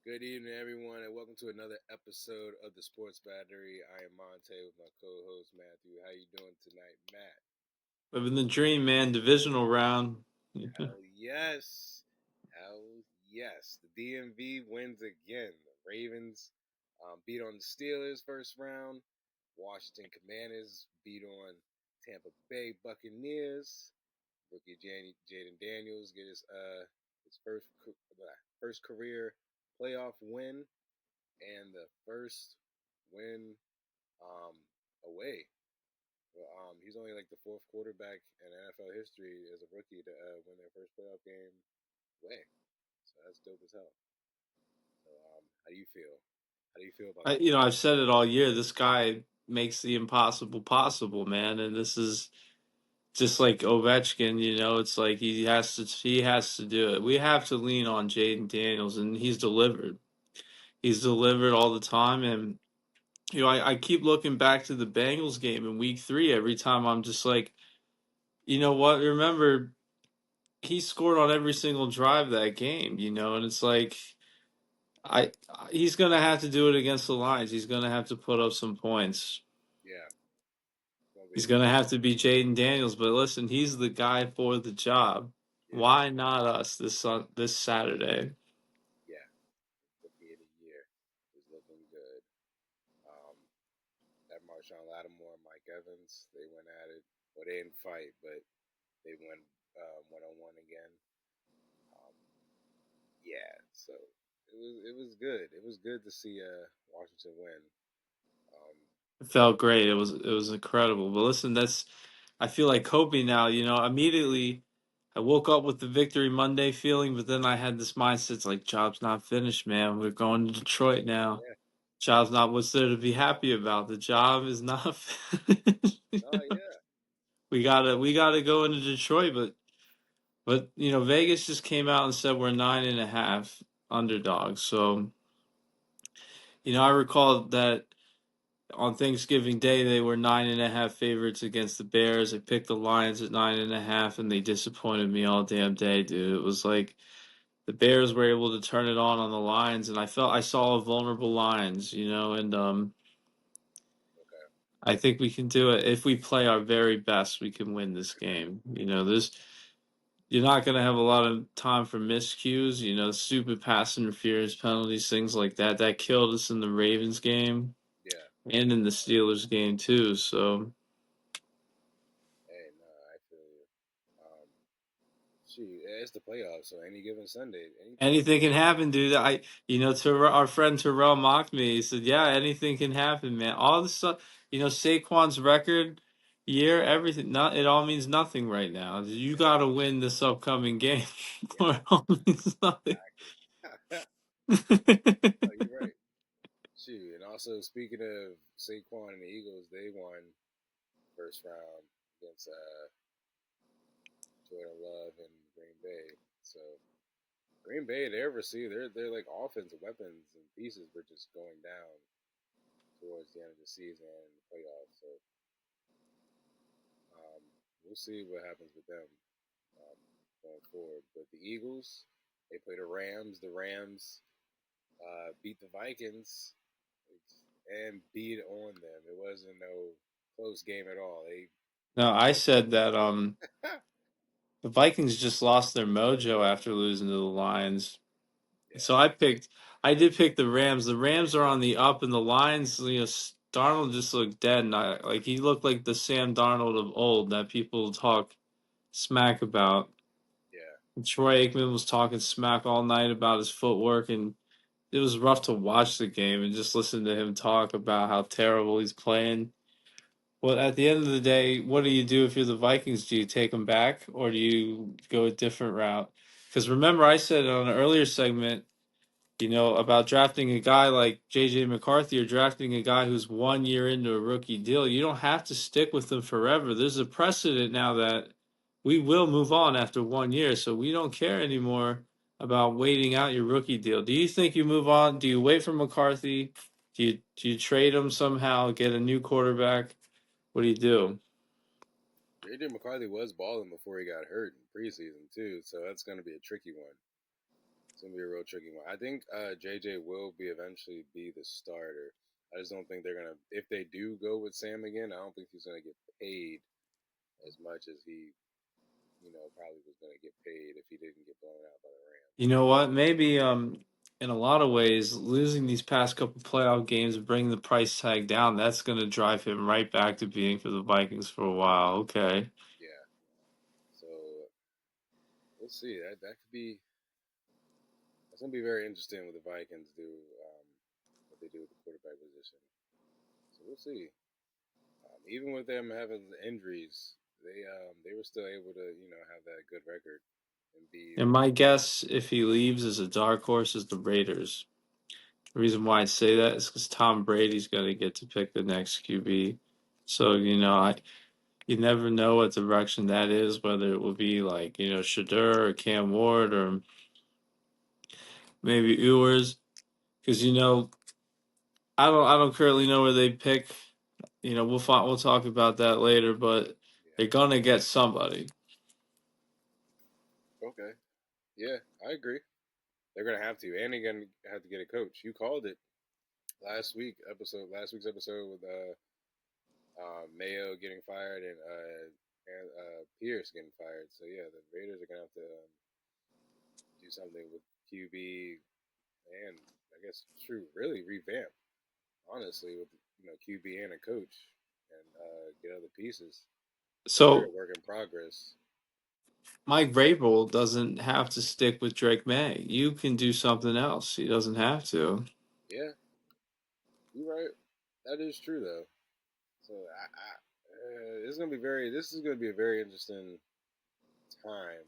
Good evening, everyone, and welcome to another episode of the Sports Battery. I am Monte with my co-host Matthew. How you doing tonight, Matt? Living the dream, man. Divisional round. Hell yes, hell yes. The DMV wins again. The Ravens beat on the Steelers first round. Washington Commanders beat on Tampa Bay Buccaneers. Rookie Jayden Daniels get his first career playoff win and the first win um, away. Well, he's only like the fourth quarterback in NFL history as a rookie to win their first playoff game away. So that's dope as hell. So, how do you feel? How do you feel about I, the you know, Ravens? I've said it all year. This guy makes the impossible possible, man. And this is just like Ovechkin. It's like he has to do it. We have to lean on Jayden Daniels, and he's delivered. He's delivered all the time, and I keep looking back to the Bengals game in Week 3 every time. I'm just like, you know what? Remember, he scored on every single drive that game. And it's like. I he's gonna have to do it against the Lions. He's gonna have to put up some points. Yeah, it's gonna be He's a tough. gonna have to be Jaden Daniels. But listen, he's the guy for the job. Yeah, Why not us this Saturday? yeah. Rookie of the year is looking good. Um, that Marshawn Lattimore and Mike Evans, they went at it. Well, they didn't fight, but they went one on one again. Um, yeah, so it was good. It was good to see Washington win. Um, It felt great. It was incredible. But listen, that's I feel like Kobe now. Immediately I woke up with the Victory Monday feeling, but then I had this mindset. It's like job's not finished, man. We're going to Detroit now. yeah, Job's not what's there to be happy about. The job is not finished. oh yeah, We gotta go into Detroit, but Vegas just came out and said we're 9.5 underdogs. So I recall that on Thanksgiving Day they were 9.5 favorites against the Bears. I picked the Lions at 9.5, and they disappointed me all damn day, dude. It was like the Bears were able to turn it on the Lions, and I saw a vulnerable Lions, and okay, I think we can do it if we play our very best. We can win this game. This You're not going to have a lot of time for miscues. Stupid pass interference penalties, things like that. That killed us in the Ravens game yeah. and in the Steelers game too. So Hey, no, I feel you. Um, shoot, it's the playoffs, so any given Sunday, anything. anything can happen, dude. Our friend Terrell mocked me. He said, "Yeah, anything can happen, man. All the stuff, Saquon's record year, everything. Not it all means nothing right now. You Yeah, got to win this upcoming game, or yeah, it all means nothing." exactly. No, you're right. Shoot, and also speaking of Saquon and the Eagles, they won first round against Jordan Love and Green Bay. So Green Bay, they're like offensive weapons and pieces were just going down towards the end of the season and the playoffs. So um, we'll see what happens with them um, going forward. But the Eagles, they play the Rams. The Rams beat the Vikings and beat on them. It wasn't no close game at all. They No, I said that the Vikings just lost their mojo after losing to the Lions. So yeah, I did pick the Rams. The Rams are on the up, and the Lions, Darnold just looked dead. And like he looked like the Sam Darnold of old that people talk smack about. yeah, And Troy Aikman was talking smack all night about his footwork, and it was rough to watch the game and just listen to him talk about how terrible he's playing. Well, at the end of the day, what do you do if you're the Vikings? Do you take them back or do you go a different route? Because remember, I said on an earlier segment, about drafting a guy like J.J. McCarthy or drafting a guy who's 1 year into a rookie deal. You don't have to stick with them forever. There's a precedent now that we will move on after 1 year, so we don't care anymore about waiting out your rookie deal. Do you think you move on? Do you wait for McCarthy? Do you trade him somehow, get a new quarterback? What do you do? JJ McCarthy was balling before he got hurt in preseason too, so that's going to be a tricky one. It's gonna be a real tricky one. I think JJ will be eventually be the starter. I just don't think they're gonna. If they do go with Sam again, I don't think he's gonna get paid as much as he, probably was gonna get paid if he didn't get blown out by the You Rams. know what? Maybe in a lot of ways, losing these past couple playoff games and bringing the price tag down, that's going to drive him right back to being for the Vikings for a while. Okay. Yeah. So we'll see. That could be. That's gonna be very interesting what the Vikings do. What they do with the quarterback position. So we'll see. Even with them having the injuries, they were still able to have that good record and be And my guess, if he leaves as a dark horse, is the Raiders. The reason why I say that is because Tom Brady's going to get to pick the next QB. So, you never know what direction that is, whether it will be like, Shadur or Cam Ward or maybe Ewers. Because, I don't currently know where they pick. We'll talk about that later, but they're yeah. gonna get somebody. Okay. Yeah, I agree. They're gonna have to, and they're gonna have to get a coach. You called it last week's episode with Mayo getting fired and Pierce getting fired. So yeah, the Raiders are gonna have to do something with QB and I guess true really revamp honestly with QB and a coach and get other pieces. They're So a work in progress. Mike Vrabel doesn't have to stick with Drake May. You can do something else. He doesn't have to. Yeah, you're right. That is true though. So it's gonna be very. This is gonna be a very interesting time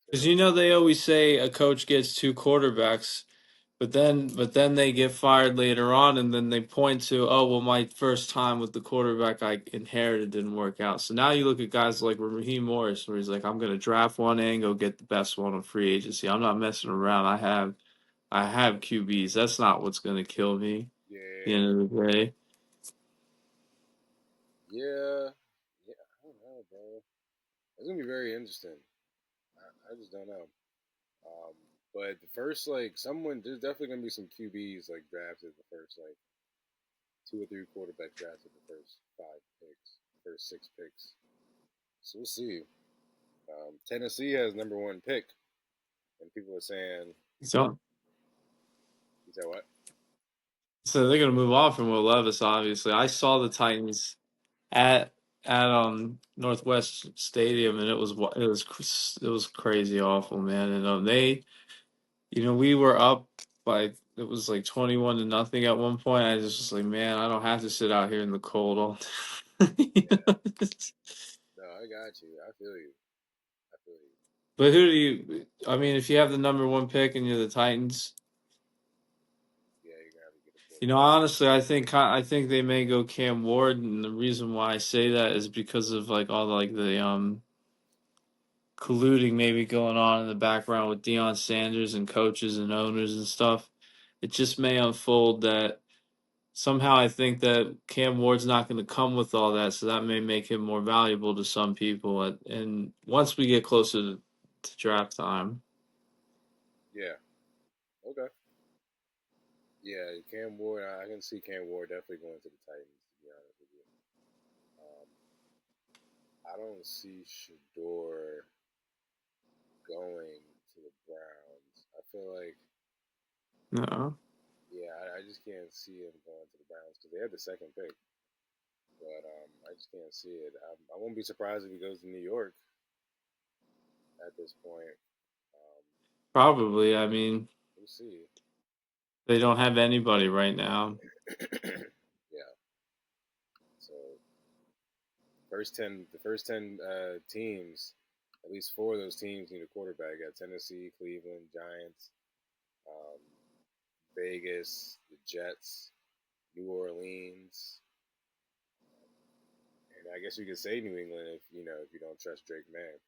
to Because watch. they always say a coach gets two quarterbacks, but then they get fired later on, and then they point to, oh well, my first time with the quarterback I inherited didn't work out. So now you look at guys like Raheem Morris, where he's like, I'm going to draft one and go get the best one on free agency. I'm not messing around. I have QBs. That's not what's going to kill me. At the Yeah, end of the day. yeah, yeah. I don't know, bro. It's gonna be very interesting. I just don't know. Um, but the first someone there's definitely gonna be some QBs drafted the first two or three quarterbacks drafted the first five picks, first six picks. So we'll see. Tennessee has number one pick, and people are saying, So "You said what?" so they're going to move on from Will Levis. Obviously, I saw the Titans at Northwest Stadium, and it was crazy awful, man. And we were up by it was like 21-0 at one point. I just was like, man, I don't have to sit out here in the cold all day. Yeah, no, I got you. I feel you. I feel you. But who do you? I mean, if you have the number one pick and you're the Titans, Yeah, you're gonna have to get a quarterback. honestly, I think they may go Cam Ward, and the reason why I say that is because of like all like the colluding maybe going on in the background with Deion Sanders and coaches and owners and stuff. It just may unfold that somehow I think that Cam Ward's not going to come with all that, so that may make him more valuable to some people. And once we get closer to draft time, Yeah. Okay. Yeah, Cam Ward. I can see Cam Ward definitely going to the Titans. To be honest with you, um, I don't see Shador going to the Browns. I feel like, no. yeah, I just can't see him going to the Browns because they had the second pick. But I just can't see it. I won't be surprised if he goes to New York at this point. Um, Probably. I mean, we'll see. they don't have anybody right now. Yeah. So the first ten teams, at least four of those teams need a quarterback. Got Tennessee, Cleveland, Giants, um, Vegas, the Jets, New Orleans, and I guess you could say New England if you don't trust Drake May.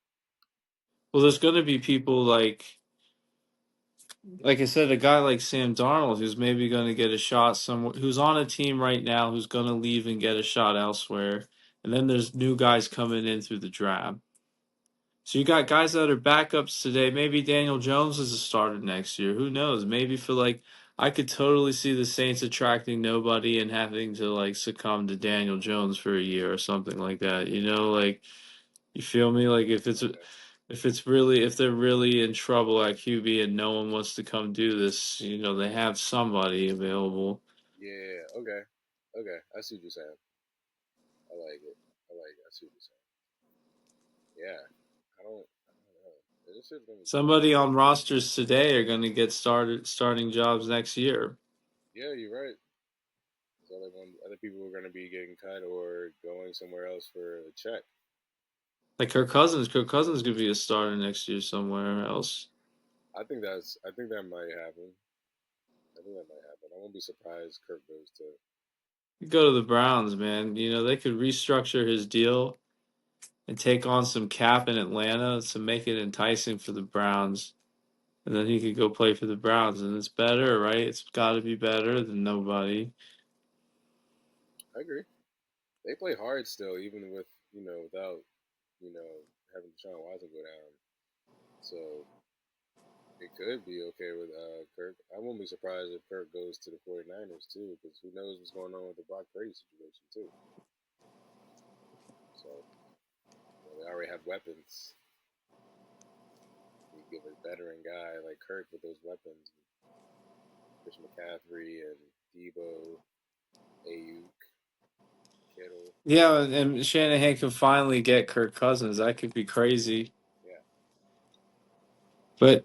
Well, there's going to be people like I said, a guy like Sam Darnold who's maybe going to get a shot somewhere, who's on a team right now who's going to leave and get a shot elsewhere. And then there's new guys coming in through the draft. So you got guys that are backups today. Maybe Daniel Jones is a starter next year. Who knows? Maybe for like I could totally see the Saints attracting nobody and having to like succumb to Daniel Jones for a year or something like that. You know, like you feel me? Like Okay. if they're really in trouble at QB and no one wants to come do this, you know, they have somebody available. Yeah. Okay. Okay. I see what you're saying. I like it. I like it. I see what you're saying. Yeah. I don't know. This shit's gonna be crazy. Somebody on rosters today are going to get starting jobs next year. Yeah, you're right. So other people are gonna be getting cut or going somewhere else for a check. Like Kirk Cousins could be a starter next year somewhere else. I think that might happen. I think that might happen. I won't be surprised Kirk goes to. Go to the Browns, man. You know, they could restructure his deal and take on some cap in Atlanta to make it enticing for the Browns. And then he could go play for the Browns. And it's better, right? It's got to be better than nobody. I agree. They play hard still, even with without having Deshaun Watson go down. So it could be okay with Kirk. I won't be surprised if Kirk goes to the 49ers too, because who knows what's going on with the Brock Purdy situation too. So they already have weapons. You give a veteran guy like Kirk with those weapons, Chris McCaffrey and Debo, Ayuk, Kittle. Yeah, and Shanahan can finally get Kirk Cousins. That could be crazy. Yeah, But,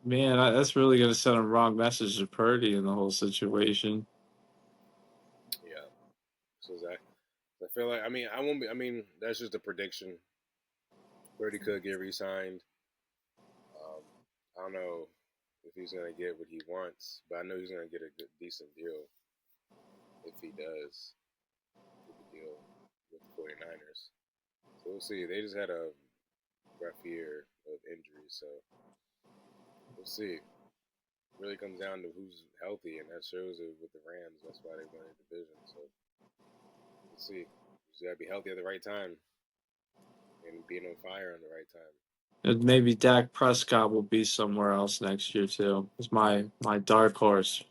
man, that's really going to send a wrong message to Purdy in the whole situation. yeah. So Zach, I feel like I won't be. I mean, that's just a prediction. Purdy could get re-signed. Um, I don't know if he's gonna get what he wants, but I know he's gonna get a good, decent deal if he does get the deal with the 49ers. So we'll see. They just had a rough year of injuries, so we'll see. It really comes down to who's healthy, and that shows it with the Rams. That's why they won the division. So we'll see. You just gotta be healthy at the right time and being on fire on the right time. And maybe Dak Prescott will be somewhere else next year, too. It's my dark horse.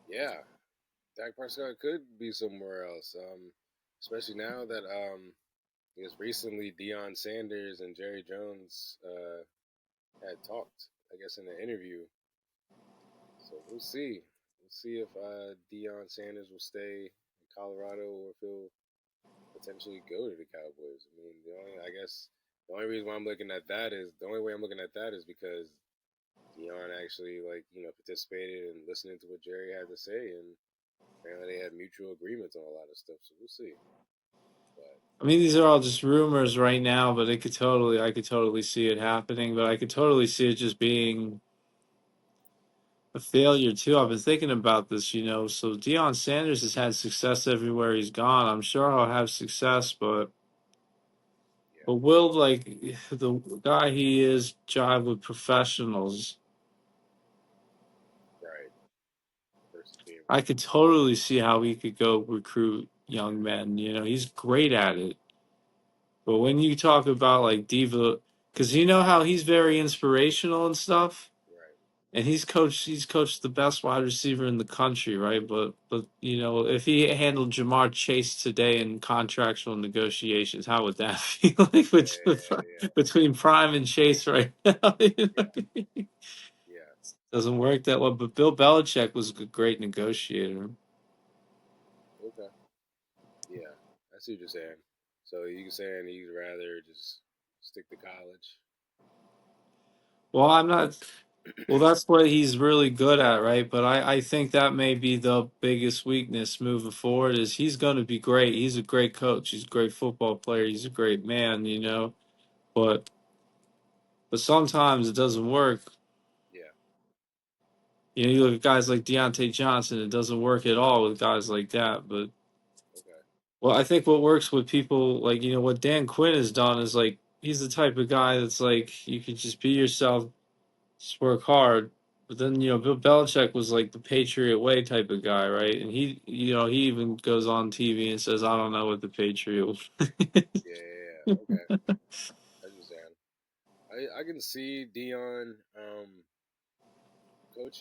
Yeah, Dak Prescott could be somewhere else. Especially now that because recently Deion Sanders and Jerry Jones had talked, I guess, in an interview. So we'll see. We'll see if Deion Sanders will stay in Colorado or if he'll potentially go to the Cowboys. I mean, the only reason why I'm looking at that is the only way I'm looking at that is because Deion actually participated in listening to what Jerry had to say, and apparently they had mutual agreements on a lot of stuff. So we'll see. But I mean, these are all just rumors right now, but I could totally see it happening. But I could totally see it just being a failure too. I've been thinking about this, you know. So Deion Sanders has had success everywhere he's gone. I'm sure he'll have success, but yeah, will like the guy he is jive with professionals? right. Versus being I with could totally see how he could go recruit young men. You know, he's great at it. But when you talk about like diva, because you know how he's very inspirational and stuff. right. And he's coached the best wide receiver in the country, right? But you know, if he handled Jamar Chase today in contractual negotiations, how would that feel like Yeah, between Prime and Chase right now? You know? yeah, yeah. Doesn't work that well. But Bill Belichick was a great negotiator. Okay. Yeah, I see what you're saying. So you saying you'd rather just stick to college? Well, I'm not. Well, that's what he's really good at, right? But I think that may be the biggest weakness moving forward is he's going to be great. He's a great coach. He's a great football player. He's a great man, you know. But but sometimes it doesn't work. Yeah. You know, you look at guys like Deontay Johnson, it doesn't work at all with guys like that. But Okay. well, I think what works with people like, you know, what Dan Quinn has done is like he's the type of guy that's like you can just be yourself, just work hard. But then, you know, Bill Belichick was like the Patriot way type of guy, right? And he, you know, he even goes on TV and says, I don't know what the Patriot way. Yeah, Okay. I understand. I can see Dion coaching.